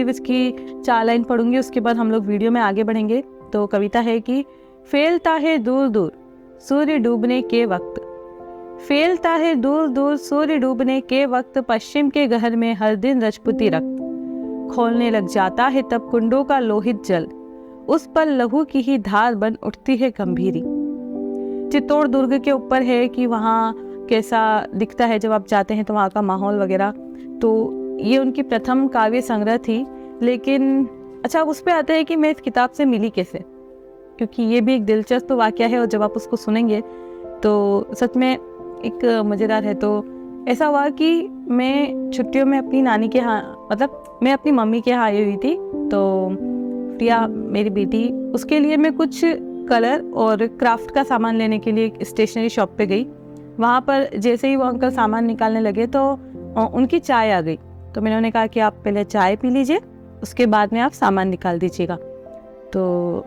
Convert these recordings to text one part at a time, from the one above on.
इसकी 4 लाइन पढ़ूंगी, उसके बाद हम लोग वीडियो में आगे बढ़ेंगे। तो कविता है कि फैलता है दूर दूर सूर्य डूबने के वक्त, फैलता है दूर दूर सूर्य डूबने के वक्त, पश्चिम के गहर में हर दिन रजपूती रक्त, खोलने लग जाता है तब कुंडों का लोहित जल, उस पर लहू की ही धार बन उठती है गंभीरी। चित्तौड़ दुर्ग के ऊपर है कि वहाँ कैसा दिखता है जब आप जाते हैं तो वहाँ का माहौल वगैरह। तो ये उनकी प्रथम काव्य संग्रह थी। लेकिन अच्छा, उस पर आते हैं कि मैं इस किताब से मिली कैसे, क्योंकि ये भी एक दिलचस्प वाकया है और जब आप उसको सुनेंगे तो सच में एक मज़ेदार है। तो ऐसा हुआ कि मैं छुट्टियों में अपनी नानी के यहाँ, मतलब मैं अपनी मम्मी के यहाँ आई हुई थी। तो प्रिया मेरी बेटी, उसके लिए मैं कुछ कलर और क्राफ्ट का सामान लेने के लिए एक स्टेशनरी शॉप पे गई। वहाँ पर जैसे ही वो अंकल सामान निकालने लगे तो उनकी चाय आ गई। तो मैंने उन्हें कहा कि आप पहले चाय पी लीजिए, उसके बाद में आप सामान निकाल दीजिएगा। तो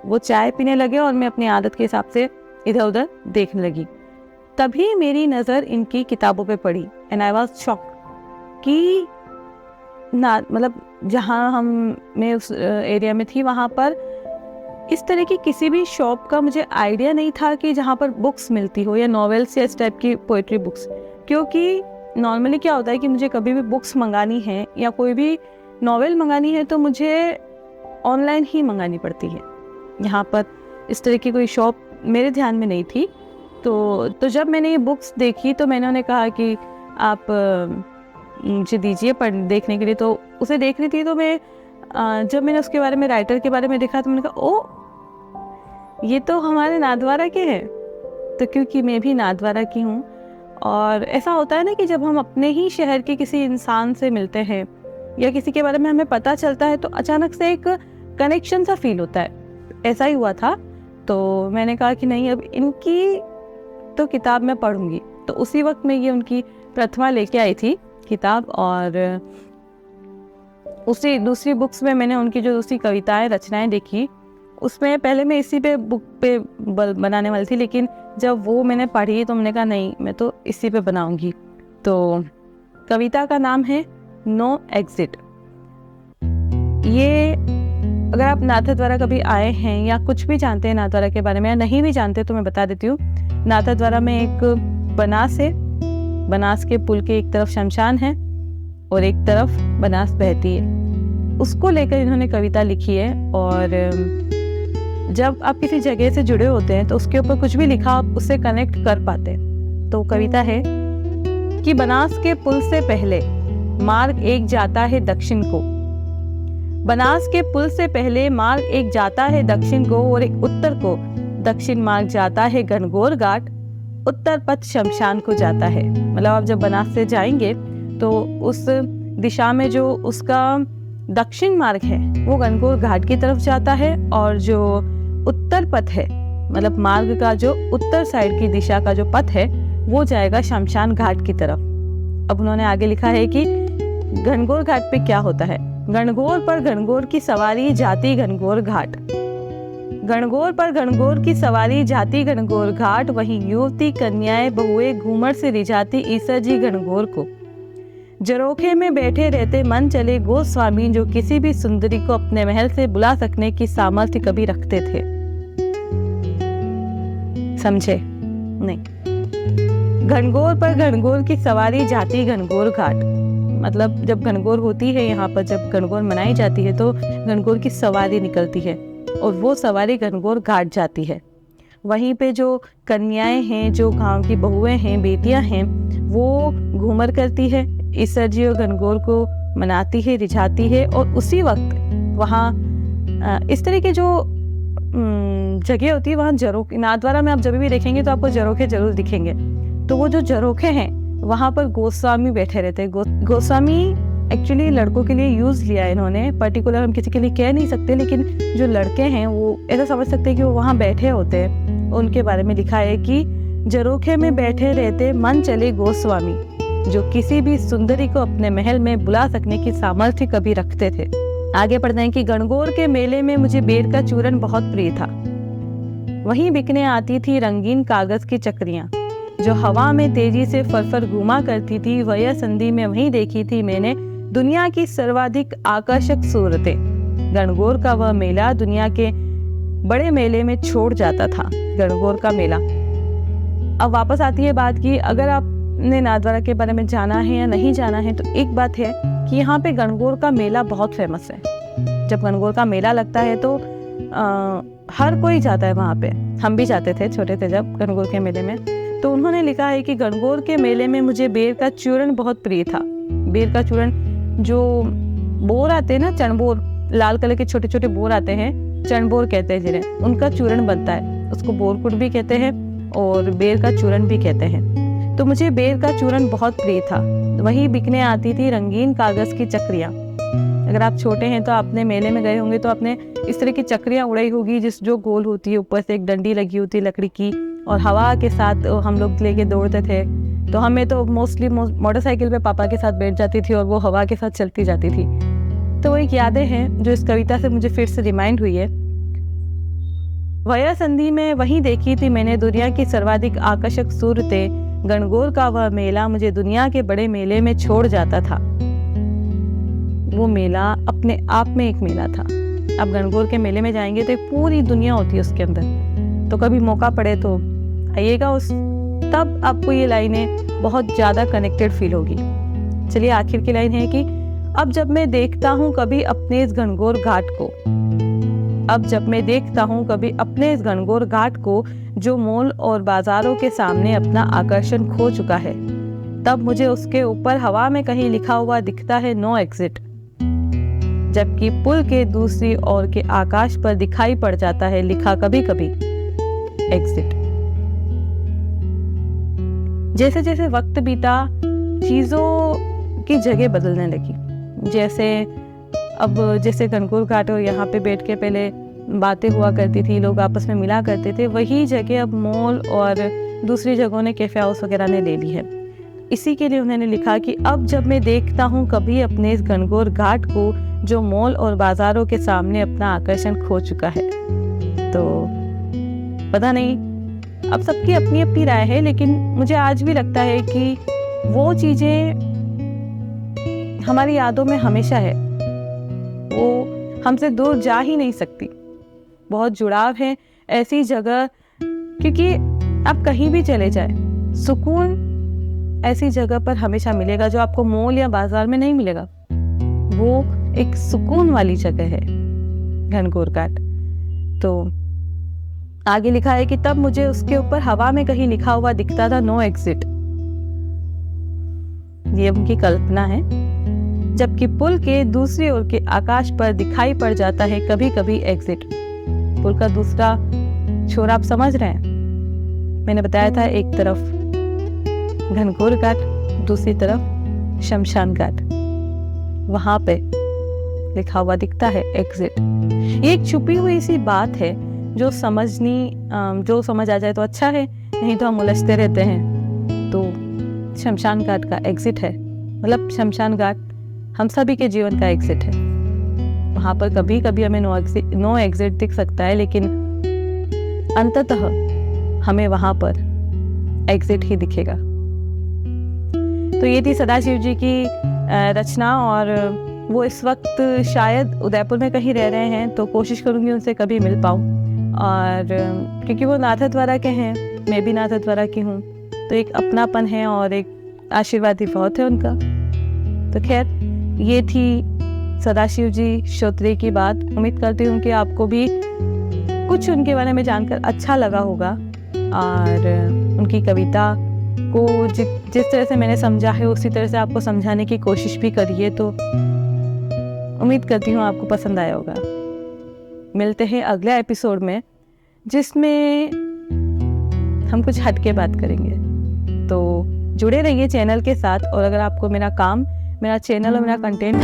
वो चाय पीने लगे और मैं अपनी आदत के हिसाब से इधर उधर देखने लगी। तभी मेरी नज़र इनकी किताबों पे पड़ी एंड आई वाज शॉक्ड कि ना, मतलब जहाँ मैं उस एरिया में थी वहाँ पर इस तरह की किसी भी शॉप का मुझे आइडिया नहीं था कि जहाँ पर बुक्स मिलती हो या नॉवेल्स या इस टाइप की पोइट्री बुक्स। क्योंकि नॉर्मली क्या होता है कि मुझे कभी भी बुक्स मंगानी है या कोई भी नॉवेल मंगानी है तो मुझे ऑनलाइन ही मंगानी पड़ती है। यहाँ पर इस तरह की कोई शॉप मेरे ध्यान में नहीं थी। तो जब मैंने ये बुक्स देखी तो मैंने उन्हें कहा कि आप मुझे दीजिए पढ़ देखने के लिए। तो उसे देख रही थी तो मैं जब मैंने उसके बारे में, राइटर के बारे में देखा तो मैंने कहा ओ, ये तो हमारे नाथद्वारा के हैं। तो क्योंकि मैं भी नाथद्वारा की हूँ और ऐसा होता है ना कि जब हम अपने ही शहर के किसी इंसान से मिलते हैं या किसी के बारे में हमें पता चलता है तो अचानक से एक कनेक्शन सा फील होता है। ऐसा ही हुआ था। तो मैंने कहा कि नहीं, अब इनकी तो किताब मैं पढ़ूंगी। तो उसी वक्त मैं ये उनकी प्रथमा लेके आई थी किताब। और उसी दूसरी बुक्स में मैंने उनकी जो दूसरी कविताएं रचनाएं देखी, उसमें पहले मैं इसी पे बुक पे बनाने वाली थी, लेकिन जब वो मैंने पढ़ी तो मैंने कहा नहीं, मैं तो इसी पे बनाऊंगी। तो कविता का नाम है नो एग्जिट। ये अगर आप नाथद्वारा कभी आए हैं या कुछ भी जानते हैं नाथद्वारा के बारे में या नहीं भी जानते तो मैं बता देती हूँ। नाथद्वारा में एक बनास है, बनास के पुल के एक तरफ शमशान है और एक तरफ बनास बहती है। उसको लेकर इन्होंने कविता लिखी है। और जब आप किसी जगह से जुड़े होते हैं तो उसके ऊपर कुछ भी लिखा आप उससे कनेक्ट कर पाते हैं। तो कविता है कि बनास के पुल से पहले मार्ग एक जाता है दक्षिण को, बनास के पुल से पहले मार्ग एक जाता है दक्षिण को और एक उत्तर को। दक्षिण मार्ग जाता है घनघोर घाट, उत्तर पथ शमशान को जाता है। मतलब आप जब बनास से जाएंगे तो उस दिशा में जो उसका दक्षिण मार्ग है वो घनघोर घाट की तरफ जाता है और जो उत्तर पथ है, मतलब मार्ग का जो उत्तर साइड की दिशा का जो पथ है वो जाएगा शमशान घाट की तरफ। अब उन्होंने आगे लिखा है कि घनघोर घाट पे क्या होता है। घनघोर पर घनघोर की सवारी जाती घनघोर घाट, घनघोर पर घनघोर की सवारी जाती घनघोर घाट, वहीं युवती कन्याएं बहुए घूमर से रिझाती ईसर जी घनघोर को। जरोखे में बैठे रहते मन चले गोस्वामी, जो किसी भी सुंदरी को अपने महल से बुला सकने की सामर्थ्य कभी रखते थे। समझे? नहीं। घनघोर पर घनघोर की सवारी जाती घनघोर घाट, मतलब जब घनघोर होती है, यहाँ पर जब घनघोर मनाई जाती है तो घनघोर की सवारी निकलती है और वो सवारी घनघोर घाट जाती है। वहीं पे जो कन्याएं हैं, जो गांव की बहुएं हैं, बेटियां हैं, वो घूमर करती है, ईसर जी और घनघोर को मनाती है, रिझाती है। और उसी वक्त वहाँ इस तरह के जो जगह होती है वहाँ जरोखे, नाथद्वारा में आप जब भी देखेंगे तो आपको जरोखे जरूर दिखेंगे। तो वो जो जरोखे हैं वहाँ पर गोस्वामी बैठे रहते हैं। गोस्वामी एक्चुअली लड़कों के लिए यूज लिया है इन्होंने, पर्टिकुलर हम किसी के लिए कह नहीं सकते, लेकिन जो लड़के हैं वो ऐसा समझ सकते हैं कि वो वहाँ बैठे होते हैं। उनके बारे में लिखा है कि जरोखे में बैठे रहते मन चले गोस्वामी, जो किसी भी सुंदरी को अपने महल में बुला सकने की सामर्थ्य कभी रखते थे। आगे पढ़ते हैं कि घनघोर के मेले में मुझे बेर का चूरन बहुत प्रिय था। वहीं बिकने आती थी रंगीन कागज की चक्रियां, जो हवा में तेजी से फरफर घूमा करती थी। वह संधि में वहीं देखी थी मैंने दुनिया की सर्वाधिक आकर्षक सूरतें। गणगौर का वह मेला दुनिया के बड़े मेले में छोड़ जाता था। गणगौर का मेला। अब वापस आती है बात की, अगर आपने नाथद्वारा के बारे में जाना है या नहीं जाना है, तो एक बात है कि यहाँ पे गणगौर का मेला बहुत फेमस है। जब गणगौर का मेला लगता है तो हर कोई जाता है वहाँ पे। हम भी जाते थे, छोटे थे जब, गणगौर के मेले में। तो उन्होंने लिखा है कि गणगौर के मेले में मुझे बेर का चूरन बहुत प्रिय था। बेर का चूरन, जो बोर आते हैं ना, चणबोर, लाल कलर के छोटे छोटे बोर आते हैं, चणबोर कहते हैं जिन्हें, उनका चूरन बनता है। उसको बोरकुट भी कहते हैं और बेर का चूरन भी कहते हैं। तो मुझे बेर का चूरन बहुत प्रिय था। वही बिकने आती थी रंगीन कागज की चक्रियाँ। अगर आप छोटे हैं तो आपने मेले में गए होंगे तो आपने इस तरह की चक्रियाँ उड़ाई होगी, जो गोल होती है, ऊपर से एक डंडी लगी होती है लकड़ी की, और हवा के साथ हम लोग लेके दौड़ते थे। तो हमें तो मोस्टली मोटरसाइकिल पे पापा के साथ बैठ जाती थी और वो हवा के साथ चलती जाती थी। तो वो एक यादें हैं जो इस कविता से मुझे फिर से रिमाइंड हुई है। वया संधि में वहीं देखी थी मैंने दुनिया की सर्वाधिक आकर्षक सूरतें। गणगौर का वह मेला मुझे दुनिया के बड़े मेले में छोड़ जाता था। वो मेला अपने आप में एक मेला था। अब गणगौर के मेले में जाएंगे तो पूरी दुनिया होती है उसके अंदर। तो कभी मौका पड़े तो आइएगा, तब आपको ये लाइनें बहुत ज़्यादा कनेक्टेड फील होगी। चलिए, आखिर की लाइन है कि अब जब मैं देखता हूँ कभी अपने इस घनघोर घाट को, अब जब मैं देखता हूँ कभी अपने इस घनघोर घाट को, जो मॉल और बाजारों के सामने अपना आकर्षण खो चुका है, तब मुझे उसके ऊपर हवा में कहीं लिखा हुआ दिखता है नो एग्जिट, जबकि पुल के दूसरी ओर के आकाश पर दिखाई पड़ जाता है लिखा कभी कभी एग्जिट। जैसे जैसे वक्त बीता चीजों की जगह बदलने लगी। जैसे गणगौर घाट और यहाँ पे बैठ के पहले बातें हुआ करती थी, लोग आपस में मिला करते थे, वही जगह अब मॉल और दूसरी जगहों ने, कैफे हाउस वगैरह ने ले ली है। इसी के लिए उन्होंने लिखा कि अब जब मैं देखता हूँ कभी अपने इस गणगौर घाट को, जो मॉल और बाजारों के सामने अपना आकर्षण खो चुका है। तो पता नहीं, अब सबकी अपनी अपनी राय है, लेकिन मुझे आज भी लगता है कि वो चीजें हमारी यादों में हमेशा है, वो हमसे दूर जा ही नहीं सकती। बहुत जुड़ाव है ऐसी जगह, क्योंकि आप कहीं भी चले जाए, सुकून ऐसी जगह पर हमेशा मिलेगा जो आपको मॉल या बाजार में नहीं मिलेगा। वो एक सुकून वाली जगह है गणगौर घाट। तो आगे लिखा है कि तब मुझे उसके ऊपर हवा में कहीं लिखा हुआ दिखता था नो एग्जिट। ये उनकी कल्पना है। जबकि पुल के दूसरी ओर के आकाश पर दिखाई पड़ जाता है कभी कभी एग्जिट। पुल का दूसरा छोर आप समझ रहे हैं। मैंने बताया था एक तरफ घनघोर घाट, दूसरी तरफ शमशान घाट, वहां पे लिखा हुआ दिखता है एग्जिट। ये एक छुपी हुई सी बात है जो समझ आ जाए तो अच्छा है, नहीं तो हम उलझते रहते हैं। तो शमशान घाट का एग्जिट है, मतलब शमशान घाट हम सभी के जीवन का एग्जिट है। वहां पर कभी कभी हमें नो एग्जिट दिख सकता है, लेकिन अंततः हमें वहां पर एग्जिट ही दिखेगा। तो ये थी सदाशिव जी की रचना, और वो इस वक्त शायद उदयपुर में कहीं रह रहे हैं, तो कोशिश करूंगी उनसे कभी मिल पाऊँ। और क्योंकि वो नाथद्वारा के हैं, मैं भी नाथद्वारा की हूँ, तो एक अपनापन है और एक आशीर्वाद ही बहुत है उनका। तो खैर, ये थी सदाशिव जी श्रोत्रिय की बात। उम्मीद करती हूँ कि आपको भी कुछ उनके बारे में जानकर अच्छा लगा होगा, और उनकी कविता को जिस तरह से मैंने समझा है उसी तरह से आपको समझाने की कोशिश भी करिए। तो उम्मीद करती हूँ आपको पसंद आया होगा। मिलते हैं अगले एपिसोड में, जिसमें हम कुछ हटके बात करेंगे। तो जुड़े रहिए चैनल के साथ, और अगर आपको मेरा चैनल और मेरा कंटेंट